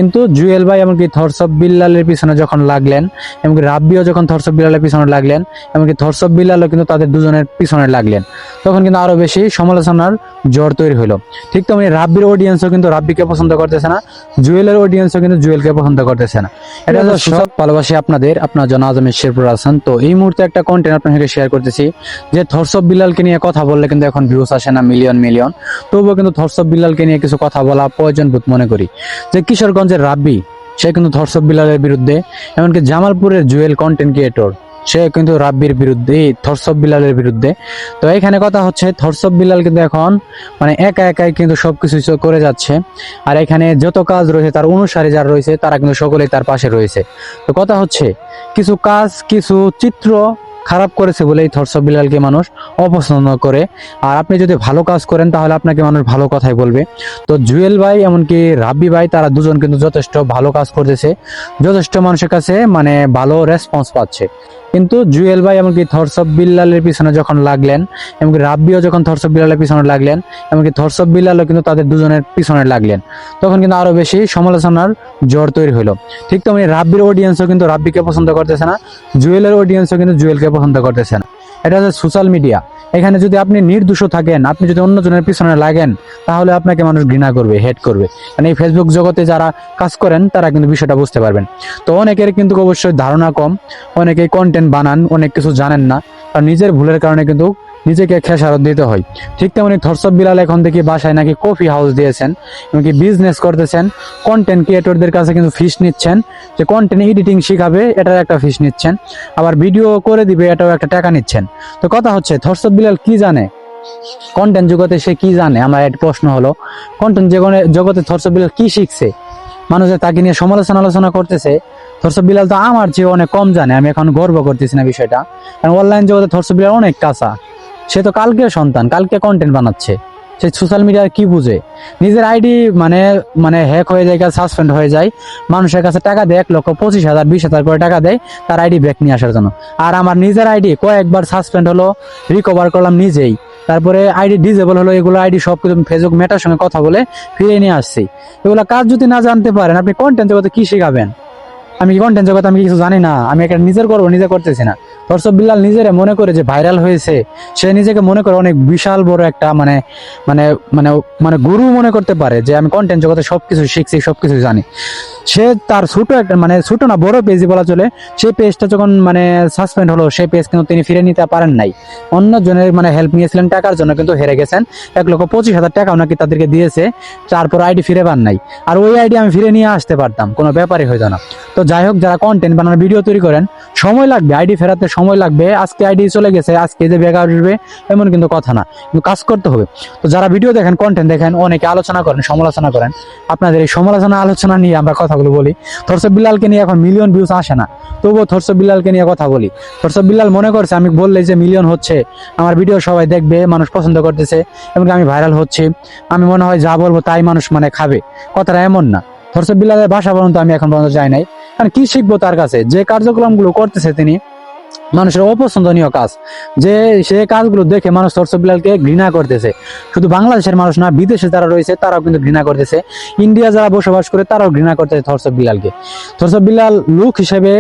কিন্তু জুয়েল ভাই এমনকি থরসব বিল্লালের পিছনে যখন লাগলেন, এমনকি রাব্বিও যখন থরসব বিল্লালের পিছনে লাগলেন, এমনকি থরসব বিল্লালও কিন্তু তাদের দুজনের পিছনে লাগলেন, তখন কিন্তু আরো বেশি সমালোচনার জ্বর তৈরি হলো। ঠিক তেমনি রাব্বির অডিয়েন্সও কিন্তু রাব্বিকে পছন্দ করতেছে না, জুয়েলের অডিয়েন্সও কিন্তু জুয়েলকে পছন্দ করতেছে না। এটা হলো সব ভালোবাসি আপনার জন্য আজমের শেরপুর হাসান। তো এই মুহূর্তে একটা কন্টেন্ট আপনার সাথে শেয়ার করতেছি যে থরসব বিল্লালকে নিয়ে কথা বললে কিন্তু এখন ভিউজ আসে না মিলিয়ন মিলিয়ন, তবুও কিন্তু থরসব বিল্লালকে নিয়ে কিছু কথা বলা প্রয়োজন বোধ মনে করি। যে কিশোরগঞ্জের রাব্বি, সে কিন্তু থরসব বিল্লালের বিরুদ্ধে, এমনকি জামালপুরের জুয়েল কন্টেন্ট ক্রিয়েটর, সে কিন্তু রাব্বির বিরুদ্ধে, থরসব বিল্লালের বিরুদ্ধে। তো এখানে কথা হচ্ছে থরসব বিল্লাল কিন্তু এখন মানে একা একাই কিন্তু সবকিছু করে যাচ্ছে, আর এখানে যত কাজ রয়েছে তার অনুসারী যারা রয়েছে তারা কিন্তু সকলেই তার পাশে রয়েছে। তো কথা হচ্ছে কিছু কাজ, কিছু চিত্র খারাপ করেছে বলে এই থরসব বিল্লালকে মানুষ অপছন্দ করে, আর আপনি যদি ভালো কাজ করেন তাহলে আপনাকে মানুষ ভালো কথাই বলবে। তো জুয়েল ভাই এমনকি রাব্বি ভাই তারা দুজন কিন্তু যথেষ্ট ভালো কাজ করতেছে, যথেষ্ট মানুষের কাছে মানে ভালো রেসপন্স পাচ্ছে। কিন্তু জুয়েল ভাই এমনকি থরসব বিল্লালের পিছনে যখন লাগলেন, এমনকি রাব্বিও যখন থরসব বিল্লালের পিছনে লাগলেন, এমনকি থরসব বিল্লালও কিন্তু তাদের দুজনের পিছনে লাগলেন, তখন কিন্তু আরো বেশি সমালোচনার জ্বর তৈরি হলো। ঠিক তেমনি রাব্বির অডিয়েন্সও কিন্তু রাব্বিকে পছন্দ করতেছে না, জুয়েলের অডিয়েন্সও কিন্তু জুয়েলকে পছন্দ করতেছে না। এটা হচ্ছে সোশ্যাল মিডিয়া। এখানে যদি আপনি নির্দোষ থাকেন, আপনি যদি অন্যজনের পিছনে লাগেন, তাহলে আপনাকে মানুষ ঘৃণা করবে, হেট করবে। মানে এই ফেসবুক জগতে যারা কাজ করেন তারা কিন্তু বিষয়টা বুঝতে পারবেন। তো অনেকের কিন্তু অবশ্যই ধারণা কম, অনেকেই কন্টেন্ট বানান, অনেক কিছু জানেন না, আর নিজের ভুলের কারণে কিন্তু নিজেকে খেসারত দিতে হয়। ঠিক তেমনি থরসব বিল্লাল এখন থেকে বাসায় নাকি কফি হাউস দিয়েছেন, এমনকি বিজনেস করতেছেন, কন্টেন্ট ক্রিয়েটরদের কাছে কিন্তু ফিস নিচ্ছেন, যে কন্টেন্ট এডিটিং শিখাবে এটার একটা ফিস নিচ্ছেন, আবার ভিডিও করে দিবে এটাও একটা টাকা নিচ্ছেন। তো কথা হচ্ছে থরসব বিল্লাল কি জানে কন্টেন্ট জগতে, সে কি জানে? আমার একটা প্রশ্ন হলো, কন্টেন্ট জগতে থরসব বিল্লাল কি শিখছে? মানুষের তাকে নিয়ে আলোচনা করতেছে। থরসব বিল্লাল তো আমার চেয়ে অনেক কম জানে, আমি এখন গর্ব করতেছি না বিষয়টা, কারণ অনলাইন জগতে থরসব বিল্লাল অনেক কাঁচা। সে তো কালকে সন্তান, কালকে কন্টেন্ট বানাচ্ছে, সে সোশ্যাল মিডিয়ার কি বুঝে? নিজের আইডি মানে মানে হ্যাক হয়ে যায়, সাসপেন্ড হয়ে যায়, মানুষের কাছে টাকা দেয় 1,25,000 20,000 করে টাকা দেয় তার আইডি ব্যাক নিয়ে আসার জন্য। আর আমার নিজের আইডি কয়েকবার সাসপেন্ড হলো, রিকভার করলাম নিজেই, তারপরে আইডি ডিজেবল হলো, এগুলো আইডি সব কিছু ফেসবুক মেটার সঙ্গে কথা বলে ফিরে নিয়ে আসছি। এগুলো কাজ যদি না জানতে পারেন, আপনি কন্টেন্ট জগতে কি শিখাবেন? আমি কন্টেন্ট জগতে আমি কিছু জানি না, আমি একটা নিজের করবো, নিজে করতেছি না। থরসব বিল্লাল নিজের মনে করে যে ভাইরাল হয়েছে, সে নিজেকে মনে করে অনেক বিশাল বড় একটা মানে মানে মানে মানে গুরু মনে করতে পারে, যে আমি কন্টেন্ট জগতে সবকিছু শিখছি, সবকিছু জানি। সে তার ছোট একটা মানে ছোট না বড় পেজই বলা চলে, সেই পেজটা যখন মানে সাসপেন্ড হলো, সেই পেজ কিন্তু তিনি ফিরে নিতে পারেন নাই। অন্য জনের মানে হেল্প নিয়েছিলেন টাকার জন্য, কিন্তু হেরে গেছেন। 1,25,000 টাকাও নাকি তাদেরকে দিয়েছে, তারপর আইডি ফিরে পান নাই। আর ওই আইডি আমি ফিরে নিয়ে আসতে পারতাম, কোনো ব্যাপারই হইতো না। তো যাই হোক, যারা কন্টেন্ট বানানোর ভিডিও তৈরি করেন, সময় লাগবে, আইডি ফেরাতে সময় লাগবে। আজকে আইডি চলে গেছে, আজকে যে ব্যাক আসবে এমন কিন্তু কথা না, কিন্তু কাজ করতে হবে। তো যারা ভিডিও দেখেন, কন্টেন্ট দেখেন, অনেকে আলোচনা করেন, সমালোচনা করেন, আপনাদের এই সমালোচনা আলোচনা নিয়ে আমরা কথাগুলো বলি। থরসব বিল্লালকে নিয়ে এখন মিলিয়ন ভিউজ আসে না, তবুও থরসব বিল্লালকে নিয়ে কথা বলি। থরসব বিল্লাল মনে করছে আমি বললে যে মিলিয়ন হচ্ছে, আমার ভিডিও সবাই দেখবে, মানুষ পছন্দ করতেছে, এমনকি আমি ভাইরাল হচ্ছে, আমি মনে হয় যা বলবো তাই মানুষ মানে খাবে। কথাটা এমন না। থরসব বিল্লালের ভাষা পর্যন্ত আমি এখন পর্যন্ত যাই নাই, কারণ কি শিখবো তার কাছে? যে কার্যক্রমগুলো করতেছে তিনি, মানুষের অপছন্দনীয় কাজ, যে সে কাজগুলো দেখে মানুষ থরসব বিল্লালকে ঘৃণা করতেছে। শুধু বাংলাদেশের মানুষ না, বিদেশে যারা রয়েছে তারাও কিন্তু ঘৃণা করতেছে, ইন্ডিয়া যারা বসবাস করে তারাও ঘৃণা করতেছে থরসব বিল্লালকে। থরসব বিল্লাল লোক হিসেবে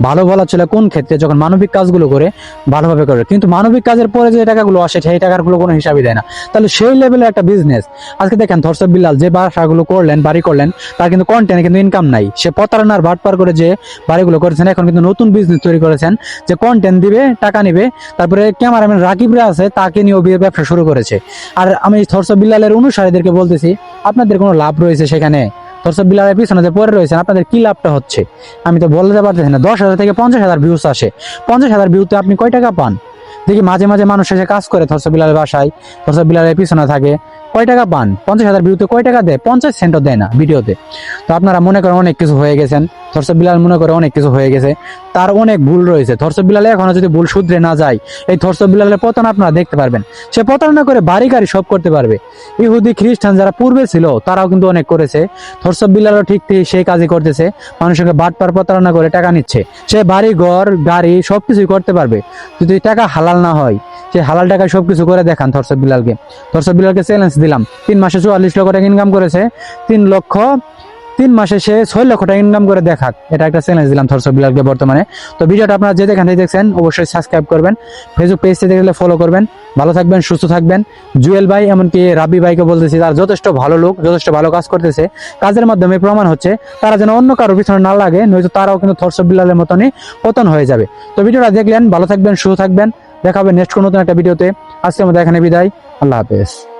ভালো বলা ছিল কোন ক্ষেত্রে? যখন মানবিক কাজগুলো করে, ভালোভাবে করে, কিন্তু মানবিক কাজের পরে যে টাকাগুলো আসে সেই টাকাগুলো কোনো হিসাবই দেয় না। তাহলে সেই লেভেলের একটা বিজনেস। আজকে দেখেন থরসব বিল্লাল যে বাসাগুলো করলেন, বাড়ি করলেন, তার কিন্তু কন্টেন্টে কিন্তু ইনকাম নাই। সে প্রতারণার ভাটপার করে যে বাড়িগুলো করেছেন, এখন কিন্তু নতুন বিজনেস তৈরি করেছেন, যে কন্টেন্ট দিবে, টাকা নিবে, তারপরে ক্যামেরাম্যান রাকিবরা আছে তাকে নিয়ে বিয়ের ব্যবসা শুরু করেছে। আর আমি থরসব বিল্লালের অনুসারীদেরকে বলতেছি, আপনাদের কোনো লাভ রয়েছে সেখানে? থরসব বিল্লালের পিছনে যে পরে রয়েছেন, আপনাদের কি লাভটা হচ্ছে? আমি তো বলতে পারতেছি না। 10,000 থেকে 50,000 ভিউস আসে, 50,000 ভিউতে আপনি কয় টাকা পান? দেখি মাঝে মাঝে মানুষ এসে কাজ করে থরসব বিল্লালের বাসায়, থরসব বিল্লালের পিছনে থাকে, কয় টাকা পান? 50,000 ভিউতে কয় টাকা দেয়? 50 সেন্টও দেয় না ভিডিওতে। তো আপনারা মনে করেন অনেক কিছু হয়ে গেছেন, থরসব বিল্লাল মনে করে অনেক কিছু হয়ে গেছে, তার অনেক ভুল রয়েছে। থরসব বিল্লাল এখনো যদি ভুল শুধরে না যায়, এই থরসব বিল্লালের পতন আপনারা দেখতে পারবেন। সে প্রতারণা করে বাড়ি গাড়ি সব করতে পারবে। ইহুদি খ্রিস্টান যারা পূর্বে ছিল তারাও কিন্তু অনেক করেছে, থরসব বিল্লালও ঠিক সেই কাজই করতেছে, মানুষের বাটপার প্রতারণা করে টাকা নিচ্ছে। সে বাড়ি ঘর গাড়ি সবকিছুই করতে পারবে, যদি টাকা হালাল না হয়। সে হালাল টাকায় সবকিছু করে দেখান থরসব বিল্লালকে। থরসব বিল্লালকে চ্যালেঞ্জ দিলাম, 3 মাসে 44 লক্ষ টাকা ইনকাম করেছে, 3 3 মাসে সে 6 লক্ষ টাকা ইনকাম করে দেখাক, এটা একটা চ্যালেঞ্জ দিলাম থরসব বিলালকে বর্তমানে। তো ভিডিওটা আপনারা যে যেখান থেকে দেখছেন অবশ্যই সাবস্ক্রাইব করবেন, ফেসবুক পেজ থেকে দেখলে ফলো করবেন। ভালো থাকবেন, সুস্থ থাকবেন। জুয়েল ভাই এমনকি রাব্বি ভাইকে বলতেছি, তার যথেষ্ট ভালো লোক, যথেষ্ট ভালো কাজ করতেছে, কাজের মাধ্যমে প্রমাণ হচ্ছে তারা যেন অন্য কারোর পিছনে না লাগে, নয়তো তারাও কিন্তু থরসব বিলালের মতনই পতন হয়ে যাবে। তো ভিডিওটা দেখলেন, ভালো থাকবেন, সুস্থ থাকবেন, দেখা হবে নেক্সট কোনো নতুন একটা ভিডিওতে। আজকের মতো এখানে বিদায়, আল্লাহ হাফেজ।